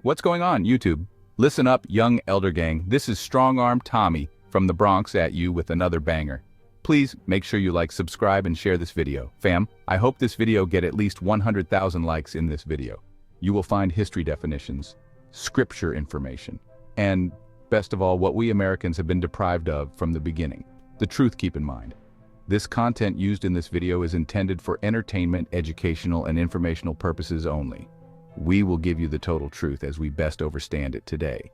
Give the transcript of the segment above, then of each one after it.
What's going on, YouTube? Listen up, young elder gang. This is Strong-Arm Tommy from the Bronx at you with another banger. Please make sure you like, subscribe, and share this video. Fam, I hope this video get at least 100,000 likes in this video. You will find history definitions, scripture information, and, best of all, what we Americans have been deprived of from the beginning. The truth, keep in mind. This content used in this video is intended for entertainment, educational, and informational purposes only. We will give you the total truth as we best understand it today.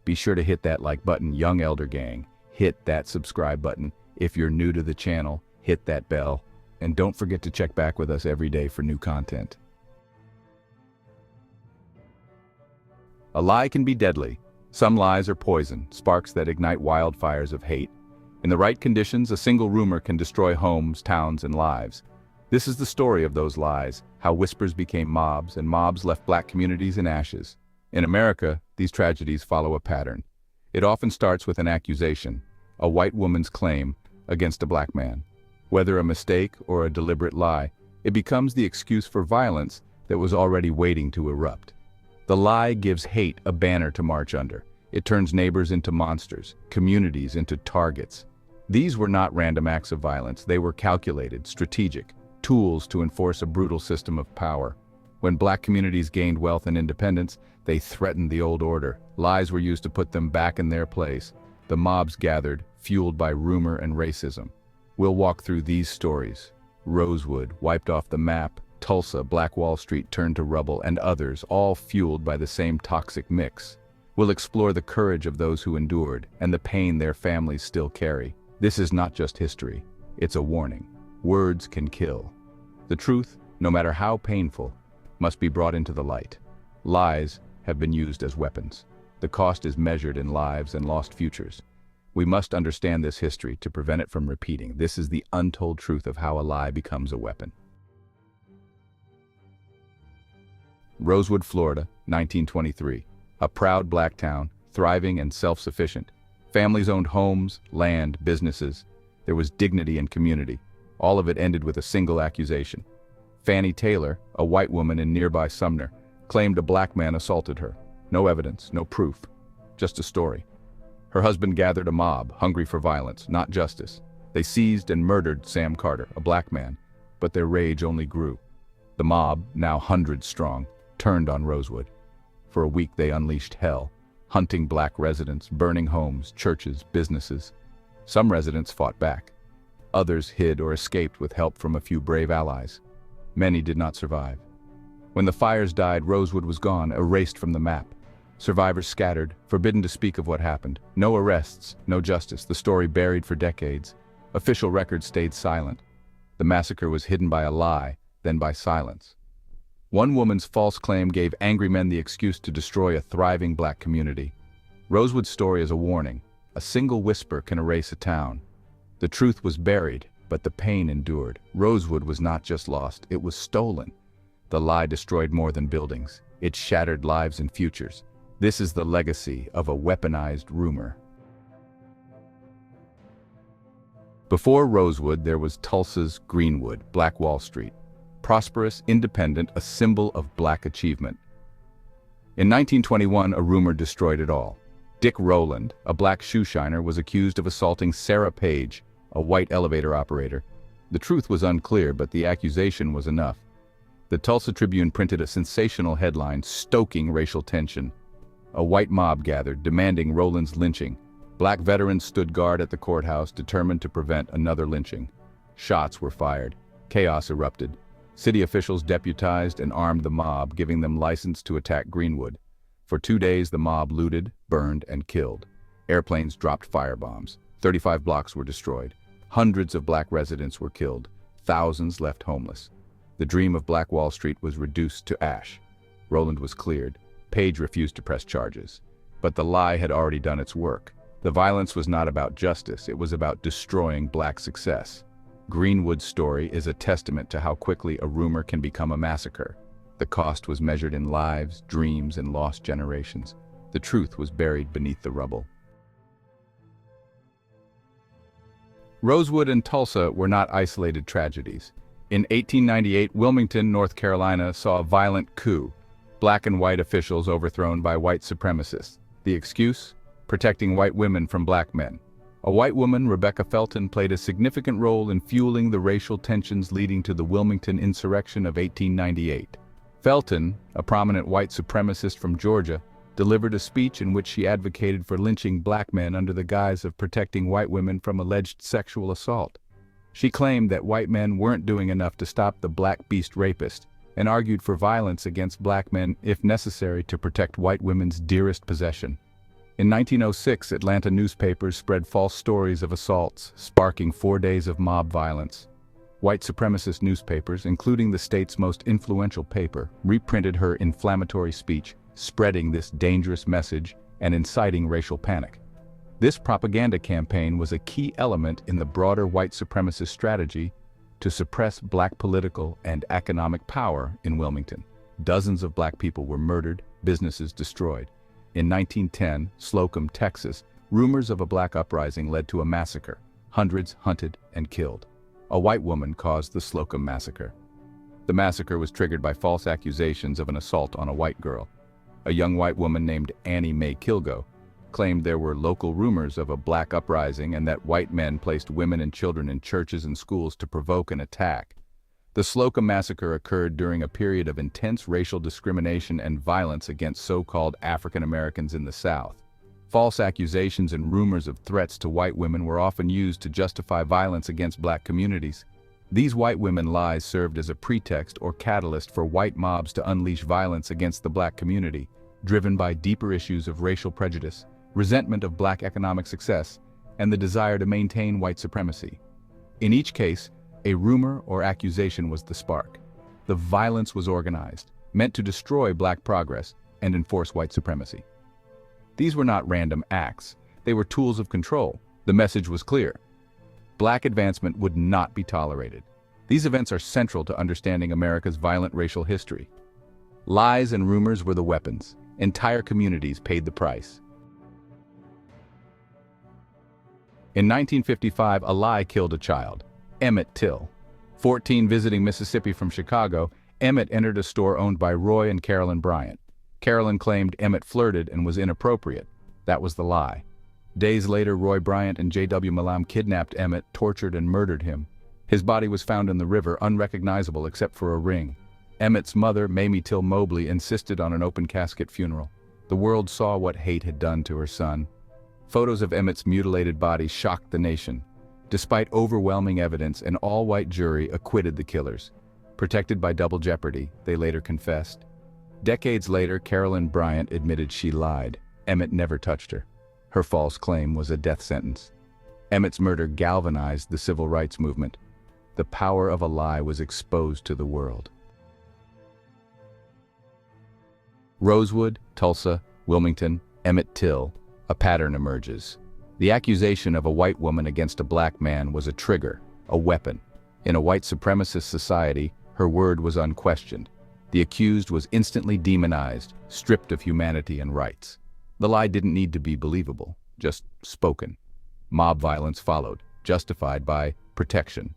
Be sure to hit that like button, young elder gang. Hit that subscribe button. If you're new to the channel, hit that bell. And don't forget to check back with us every day for new content. A lie can be deadly. Some lies are poison, sparks that ignite wildfires of hate. In the right conditions, a single rumor can destroy homes, towns, and lives. This is the story of those lies, how whispers became mobs, and mobs left black communities in ashes. In America, these tragedies follow a pattern. It often starts with an accusation, a white woman's claim against a black man. Whether a mistake or a deliberate lie, it becomes the excuse for violence that was already waiting to erupt. The lie gives hate a banner to march under. It turns neighbors into monsters, communities into targets. These were not random acts of violence. They were calculated, strategic, tools to enforce a brutal system of power. When black communities gained wealth and independence, they threatened the old order. Lies were used to put them back in their place. The mobs gathered, fueled by rumor and racism. We'll walk through these stories. Rosewood, wiped off the map. Tulsa, Black Wall Street turned to rubble, and others, all fueled by the same toxic mix. We'll explore the courage of those who endured, and the pain their families still carry. This is not just history, it's a warning. Words can kill. The truth, no matter how painful, must be brought into the light. Lies have been used as weapons. The cost is measured in lives and lost futures. We must understand this history to prevent it from repeating. This is the untold truth of how a lie becomes a weapon. Rosewood, Florida, 1923. A proud black town, thriving and self-sufficient. Families owned homes, land, businesses. There was dignity and community. All of it ended with a single accusation. Fannie Taylor, a white woman in nearby Sumner, claimed a black man assaulted her. No evidence, no proof, just a story. Her husband gathered a mob, hungry for violence, not justice. They seized and murdered Sam Carter, a black man, but their rage only grew. The mob, now hundreds strong, turned on Rosewood. For a week they unleashed hell, hunting black residents, burning homes, churches, businesses. Some residents fought back. Others hid or escaped with help from a few brave allies. Many did not survive. When the fires died, Rosewood was gone, erased from the map. Survivors scattered, forbidden to speak of what happened. No arrests, no justice, the story buried for decades. Official records stayed silent. The massacre was hidden by a lie, then by silence. One woman's false claim gave angry men the excuse to destroy a thriving black community. Rosewood's story is a warning. A single whisper can erase a town. The truth was buried, but the pain endured. Rosewood was not just lost, it was stolen. The lie destroyed more than buildings. It shattered lives and futures. This is the legacy of a weaponized rumor. Before Rosewood, there was Tulsa's Greenwood, Black Wall Street. Prosperous, independent, a symbol of black achievement. In 1921, a rumor destroyed it all. Dick Rowland, a black shoe shiner, was accused of assaulting Sarah Page, a white elevator operator. The truth was unclear, but the accusation was enough. The Tulsa Tribune printed a sensational headline, stoking racial tension. A white mob gathered, demanding Rowland's lynching. Black veterans stood guard at the courthouse, determined to prevent another lynching. Shots were fired. Chaos erupted. City officials deputized and armed the mob, giving them license to attack Greenwood. For 2 days, the mob looted, burned, and killed. Airplanes dropped firebombs. 35 blocks were destroyed. Hundreds of black residents were killed. Thousands left homeless. The dream of Black Wall Street was reduced to ash. Rowland was cleared. Page refused to press charges. But the lie had already done its work. The violence was not about justice, it was about destroying black success. Greenwood's story is a testament to how quickly a rumor can become a massacre. The cost was measured in lives, dreams, and lost generations. The truth was buried beneath the rubble. Rosewood and Tulsa were not isolated tragedies. In 1898, Wilmington, North Carolina, saw a violent coup. Black and white officials overthrown by white supremacists. The excuse? Protecting white women from black men. A white woman, Rebecca Felton, played a significant role in fueling the racial tensions leading to the Wilmington insurrection of 1898. Felton, a prominent white supremacist from Georgia, delivered a speech in which she advocated for lynching black men under the guise of protecting white women from alleged sexual assault. She claimed that white men weren't doing enough to stop the black beast rapist, and argued for violence against black men if necessary to protect white women's dearest possession. In 1906, Atlanta newspapers spread false stories of assaults, sparking 4 days of mob violence. White supremacist newspapers, including the state's most influential paper, reprinted her inflammatory speech, spreading this dangerous message and inciting racial panic. This propaganda campaign was a key element in the broader white supremacist strategy to suppress black political and economic power in Wilmington. Dozens of black people were murdered, businesses destroyed. In 1910, Slocum, Texas, rumors of a black uprising led to a massacre. Hundreds hunted and killed. A white woman caused the Slocum massacre. The massacre was triggered by false accusations of an assault on a white girl. A young white woman named Annie Mae Kilgo claimed there were local rumors of a black uprising and that white men placed women and children in churches and schools to provoke an attack. The Slocum massacre occurred during a period of intense racial discrimination and violence against so-called African Americans in the South. False accusations and rumors of threats to white women were often used to justify violence against black communities. These white women lies served as a pretext or catalyst for white mobs to unleash violence against the black community, driven by deeper issues of racial prejudice, resentment of black economic success, and the desire to maintain white supremacy. In each case, a rumor or accusation was the spark. The violence was organized, meant to destroy black progress and enforce white supremacy. These were not random acts. They were tools of control. The message was clear. Black advancement would not be tolerated. These events are central to understanding America's violent racial history. Lies and rumors were the weapons. Entire communities paid the price. In 1955, a lie killed a child. Emmett Till. 14 visiting Mississippi from Chicago, Emmett entered a store owned by Roy and Carolyn Bryant. Carolyn claimed Emmett flirted and was inappropriate. That was the lie. Days later, Roy Bryant and J.W. Milam kidnapped Emmett, tortured and murdered him. His body was found in the river, unrecognizable except for a ring. Emmett's mother, Mamie Till Mobley, insisted on an open casket funeral. The world saw what hate had done to her son. Photos of Emmett's mutilated body shocked the nation. Despite overwhelming evidence, an all-white jury acquitted the killers. Protected by double jeopardy, they later confessed. Decades later, Carolyn Bryant admitted she lied. Emmett never touched her. Her false claim was a death sentence. Emmett's murder galvanized the civil rights movement. The power of a lie was exposed to the world. Rosewood, Tulsa, Wilmington, Emmett Till, a pattern emerges. The accusation of a white woman against a black man was a trigger, a weapon. In a white supremacist society, her word was unquestioned. The accused was instantly demonized, stripped of humanity and rights. The lie didn't need to be believable, just spoken. Mob violence followed, justified by protection.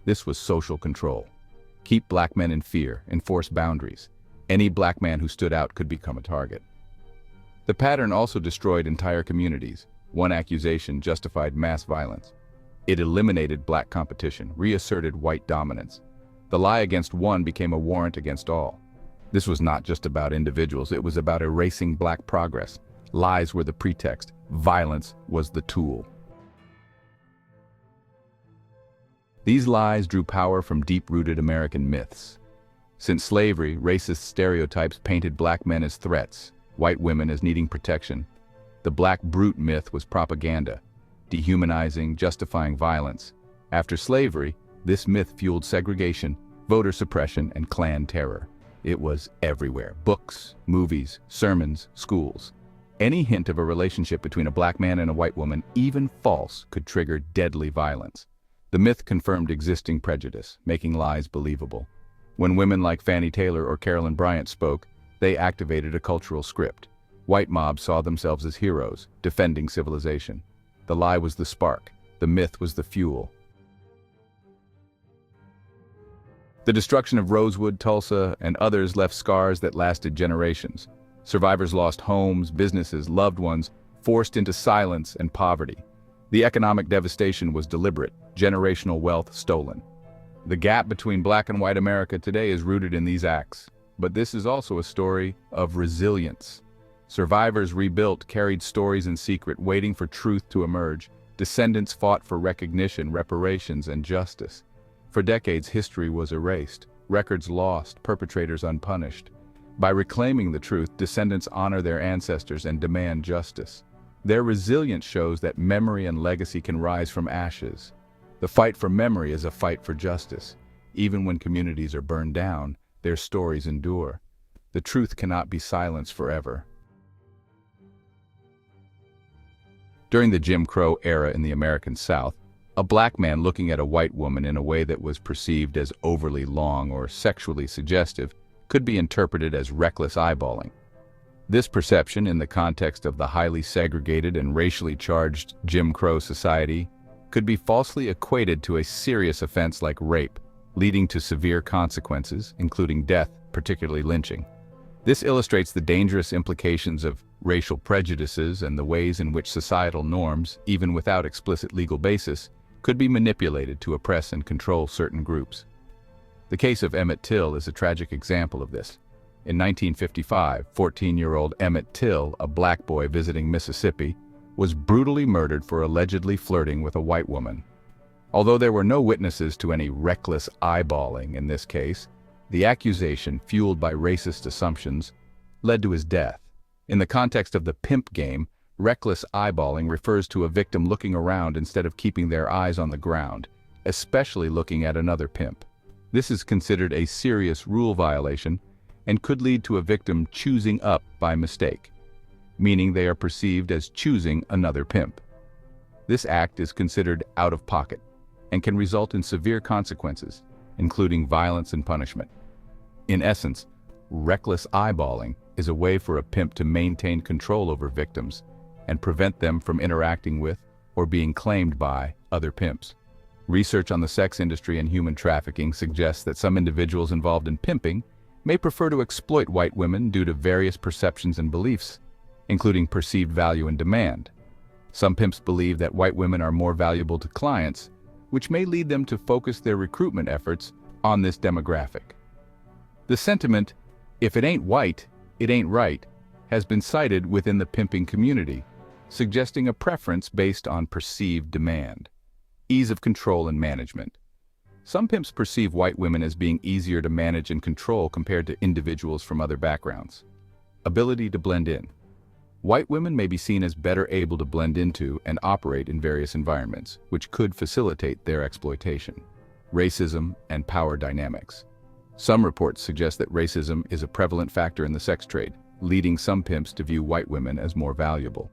This was social control. Keep black men in fear, enforce boundaries. Any black man who stood out could become a target. The pattern also destroyed entire communities. One accusation justified mass violence. It eliminated black competition, reasserted white dominance. The lie against one became a warrant against all. This was not just about individuals, it was about erasing black progress. Lies were the pretext, violence was the tool. These lies drew power from deep-rooted American myths. Since slavery, racist stereotypes painted black men as threats, white women as needing protection. The black brute myth was propaganda, dehumanizing, justifying violence. After slavery, this myth fueled segregation, voter suppression, and Klan terror. It was everywhere. Books, movies, sermons, schools. Any hint of a relationship between a black man and a white woman, even false, could trigger deadly violence. The myth confirmed existing prejudice, making lies believable. When women like Fannie Taylor or Carolyn Bryant spoke, they activated a cultural script. White mobs saw themselves as heroes, defending civilization. The lie was the spark. The myth was the fuel. The destruction of Rosewood, Tulsa, and others left scars that lasted generations. Survivors lost homes, businesses, loved ones, forced into silence and poverty. The economic devastation was deliberate, generational wealth stolen. The gap between Black and white America today is rooted in these acts. But this is also a story of resilience. Survivors rebuilt, carried stories in secret, waiting for truth to emerge. Descendants fought for recognition, reparations, and justice. For decades, history was erased, records lost, perpetrators unpunished. By reclaiming the truth, descendants honor their ancestors and demand justice. Their resilience shows that memory and legacy can rise from ashes. The fight for memory is a fight for justice. Even when communities are burned down, their stories endure. The truth cannot be silenced forever. During the Jim Crow era in the American South, a Black man looking at a white woman in a way that was perceived as overly long or sexually suggestive could be interpreted as reckless eyeballing. This perception, in the context of the highly segregated and racially charged Jim Crow society, could be falsely equated to a serious offense like rape, leading to severe consequences, including death, particularly lynching. This illustrates the dangerous implications of racial prejudices and the ways in which societal norms, even without explicit legal basis, could be manipulated to oppress and control certain groups. The case of Emmett Till is a tragic example of this. In 1955, 14-year-old Emmett Till, a Black boy visiting Mississippi, was brutally murdered for allegedly flirting with a white woman. Although there were no witnesses to any reckless eyeballing in this case, the accusation, fueled by racist assumptions, led to his death. In the context of the pimp game, reckless eyeballing refers to a victim looking around instead of keeping their eyes on the ground, especially looking at another pimp. This is considered a serious rule violation and could lead to a victim choosing up by mistake, meaning they are perceived as choosing another pimp. This act is considered out of pocket and can result in severe consequences, including violence and punishment. In essence, reckless eyeballing is a way for a pimp to maintain control over victims and prevent them from interacting with or being claimed by other pimps. Research on the sex industry and human trafficking suggests that some individuals involved in pimping may prefer to exploit white women due to various perceptions and beliefs, including perceived value and demand. Some pimps believe that white women are more valuable to clients, which may lead them to focus their recruitment efforts on this demographic. The sentiment, "If it ain't white, it ain't right," has been cited within the pimping community, suggesting a preference based on perceived demand. Ease of control and management. Some pimps perceive white women as being easier to manage and control compared to individuals from other backgrounds. Ability to blend in. White women may be seen as better able to blend into and operate in various environments, which could facilitate their exploitation. Racism and power dynamics. Some reports suggest that racism is a prevalent factor in the sex trade, leading some pimps to view white women as more valuable.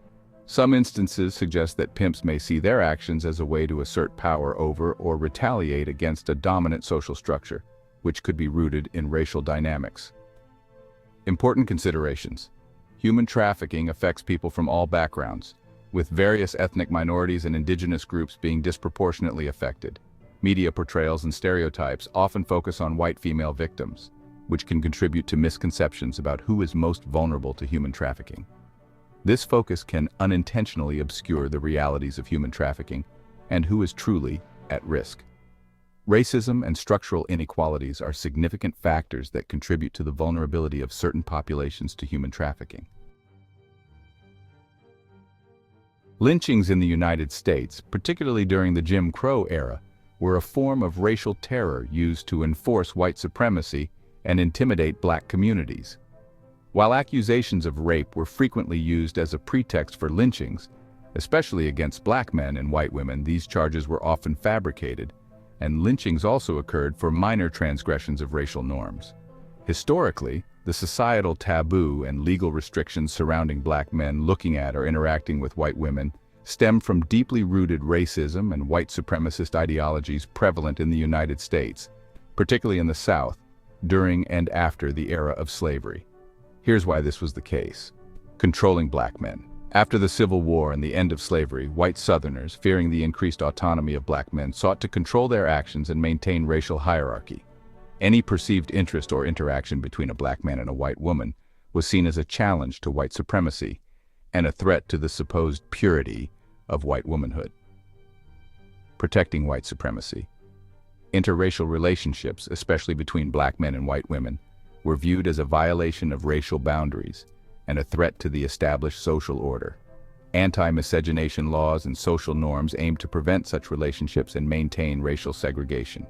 Some instances suggest that pimps may see their actions as a way to assert power over or retaliate against a dominant social structure, which could be rooted in racial dynamics. Important considerations. Human trafficking affects people from all backgrounds, with various ethnic minorities and indigenous groups being disproportionately affected. Media portrayals and stereotypes often focus on white female victims, which can contribute to misconceptions about who is most vulnerable to human trafficking. This focus can unintentionally obscure the realities of human trafficking and who is truly at risk. Racism and structural inequalities are significant factors that contribute to the vulnerability of certain populations to human trafficking. Lynchings in the United States, particularly during the Jim Crow era, were a form of racial terror used to enforce white supremacy and intimidate Black communities. While accusations of rape were frequently used as a pretext for lynchings, especially against Black men and white women, these charges were often fabricated, and lynchings also occurred for minor transgressions of racial norms. Historically, the societal taboo and legal restrictions surrounding Black men looking at or interacting with white women stem from deeply rooted racism and white supremacist ideologies prevalent in the United States, particularly in the South, during and after the era of slavery. Here's why this was the case. Controlling Black men. After the Civil War and the end of slavery, white Southerners, fearing the increased autonomy of Black men, sought to control their actions and maintain racial hierarchy. Any perceived interest or interaction between a black man and a white woman was seen as a challenge to white supremacy and a threat to the supposed purity of white womanhood. Protecting white supremacy. Interracial relationships, especially between black men and white women, were viewed as a violation of racial boundaries and a threat to the established social order. Anti-miscegenation laws and social norms aimed to prevent such relationships and maintain racial segregation.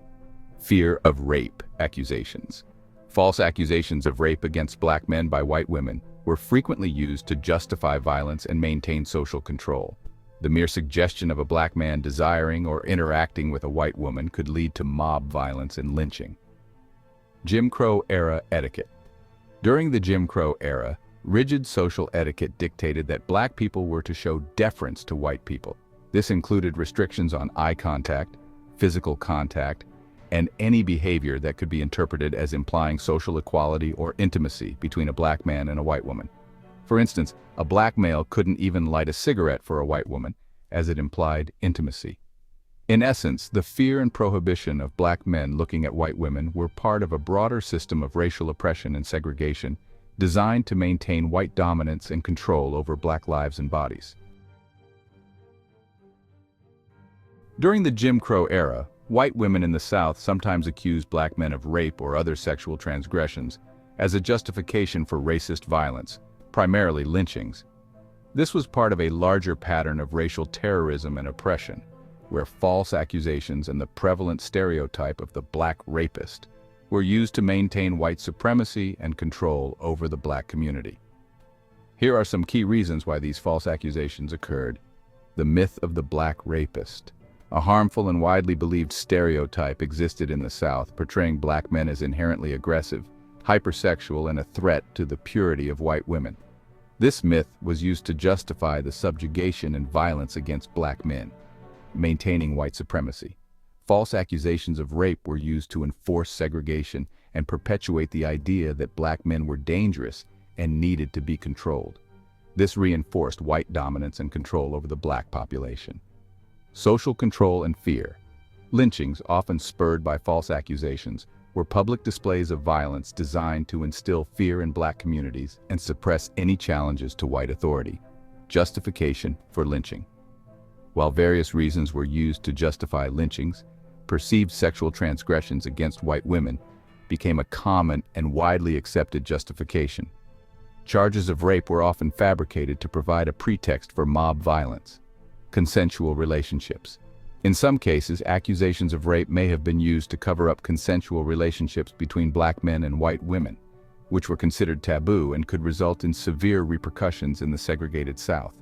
Fear of rape accusations. False accusations of rape against black men by white women were frequently used to justify violence and maintain social control. The mere suggestion of a black man desiring or interacting with a white woman could lead to mob violence and lynching. Jim Crow era etiquette. During the Jim Crow era, rigid social etiquette dictated that black people were to show deference to white people. This included restrictions on eye contact, physical contact, and any behavior that could be interpreted as implying social equality or intimacy between a black man and a white woman. For instance, a black male couldn't even light a cigarette for a white woman, as it implied intimacy. In essence, the fear and prohibition of black men looking at white women were part of a broader system of racial oppression and segregation designed to maintain white dominance and control over black lives and bodies. During the Jim Crow era, white women in the South sometimes accused black men of rape or other sexual transgressions as a justification for racist violence, primarily lynchings. This was part of a larger pattern of racial terrorism and oppression, where false accusations and the prevalent stereotype of the black rapist were used to maintain white supremacy and control over the black community. Here are some key reasons why these false accusations occurred. The myth of the black rapist. A harmful and widely believed stereotype existed in the South, portraying black men as inherently aggressive, hypersexual, and a threat to the purity of white women. This myth was used to justify the subjugation and violence against black men, maintaining white supremacy. False accusations of rape were used to enforce segregation and perpetuate the idea that black men were dangerous and needed to be controlled. This reinforced white dominance and control over the black population. Social control and fear. Lynchings, often spurred by false accusations, were public displays of violence designed to instill fear in black communities and suppress any challenges to white authority. Justification for lynching. While various reasons were used to justify lynchings, perceived sexual transgressions against white women became a common and widely accepted justification. Charges of rape were often fabricated to provide a pretext for mob violence. Consensual relationships. In some cases, accusations of rape may have been used to cover up consensual relationships between black men and white women, which were considered taboo and could result in severe repercussions in the segregated South.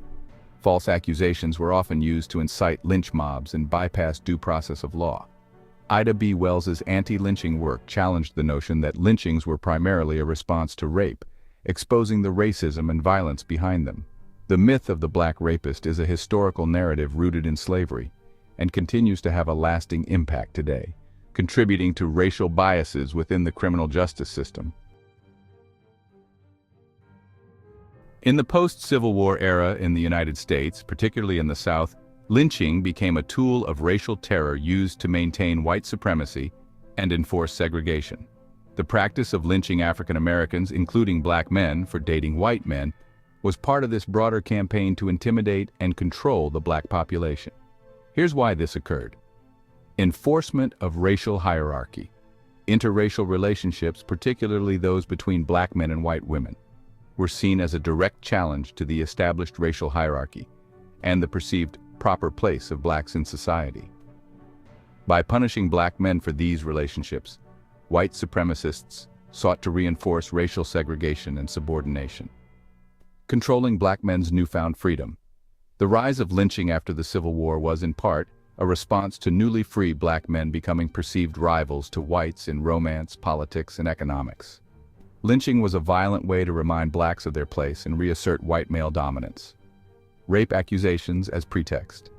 False accusations were often used to incite lynch mobs and bypass due process of law. Ida B. Wells's anti-lynching work challenged the notion that lynchings were primarily a response to rape, exposing the racism and violence behind them. The myth of the black rapist is a historical narrative rooted in slavery and continues to have a lasting impact today, contributing to racial biases within the criminal justice system. In the post-Civil War era in the United States, particularly in the South, lynching became a tool of racial terror used to maintain white supremacy and enforce segregation. The practice of lynching African Americans, including black men, for dating white men, was part of this broader campaign to intimidate and control the black population. Here's why this occurred. Enforcement of racial hierarchy. Interracial relationships, particularly those between black men and white women, were seen as a direct challenge to the established racial hierarchy and the perceived proper place of blacks in society. By punishing black men for these relationships, white supremacists sought to reinforce racial segregation and subordination. Controlling black men's newfound freedom. The rise of lynching after the Civil War was, in part, a response to newly free black men becoming perceived rivals to whites in romance, politics, and economics. Lynching was a violent way to remind blacks of their place and reassert white male dominance. Rape accusations as pretext.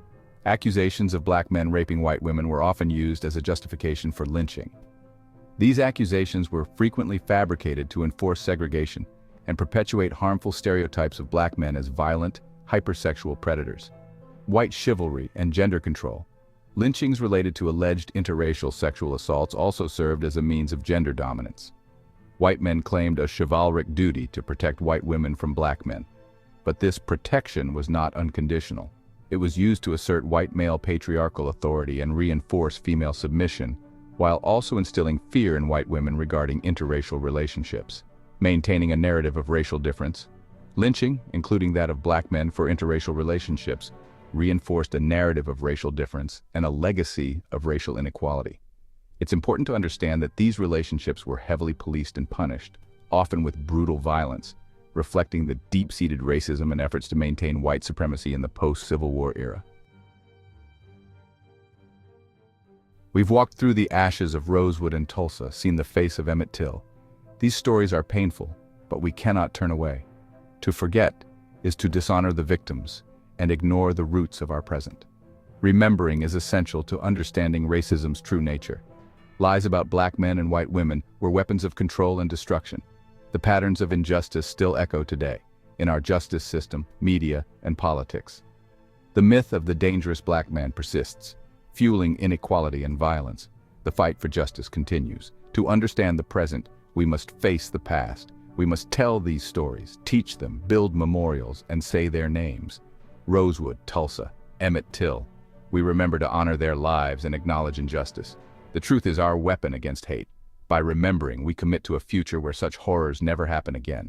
Accusations of black men raping white women were often used as a justification for lynching. These accusations were frequently fabricated to enforce segregation and perpetuate harmful stereotypes of black men as violent, hypersexual predators. White chivalry and gender control. Lynchings related to alleged interracial sexual assaults also served as a means of gender dominance. White men claimed a chivalric duty to protect white women from black men. But this protection was not unconditional. It was used to assert white male patriarchal authority and reinforce female submission, while also instilling fear in white women regarding interracial relationships. Maintaining a narrative of racial difference, lynching, including that of black men for interracial relationships, reinforced a narrative of racial difference and a legacy of racial inequality. It's important to understand that these relationships were heavily policed and punished, often with brutal violence, reflecting the deep-seated racism and efforts to maintain white supremacy in the post-Civil War era. We've walked through the ashes of Rosewood and Tulsa, seen the face of Emmett Till. These stories are painful, but we cannot turn away. To forget is to dishonor the victims and ignore the roots of our present. Remembering is essential to understanding racism's true nature. Lies about black men and white women were weapons of control and destruction. The patterns of injustice still echo today, in our justice system, media, and politics. The myth of the dangerous black man persists, fueling inequality and violence. The fight for justice continues. To understand the present, we must face the past. We must tell these stories, teach them, build memorials, and say their names. Rosewood, Tulsa, Emmett Till. We remember to honor their lives and acknowledge injustice. The truth is our weapon against hate. By remembering, we commit to a future where such horrors never happen again.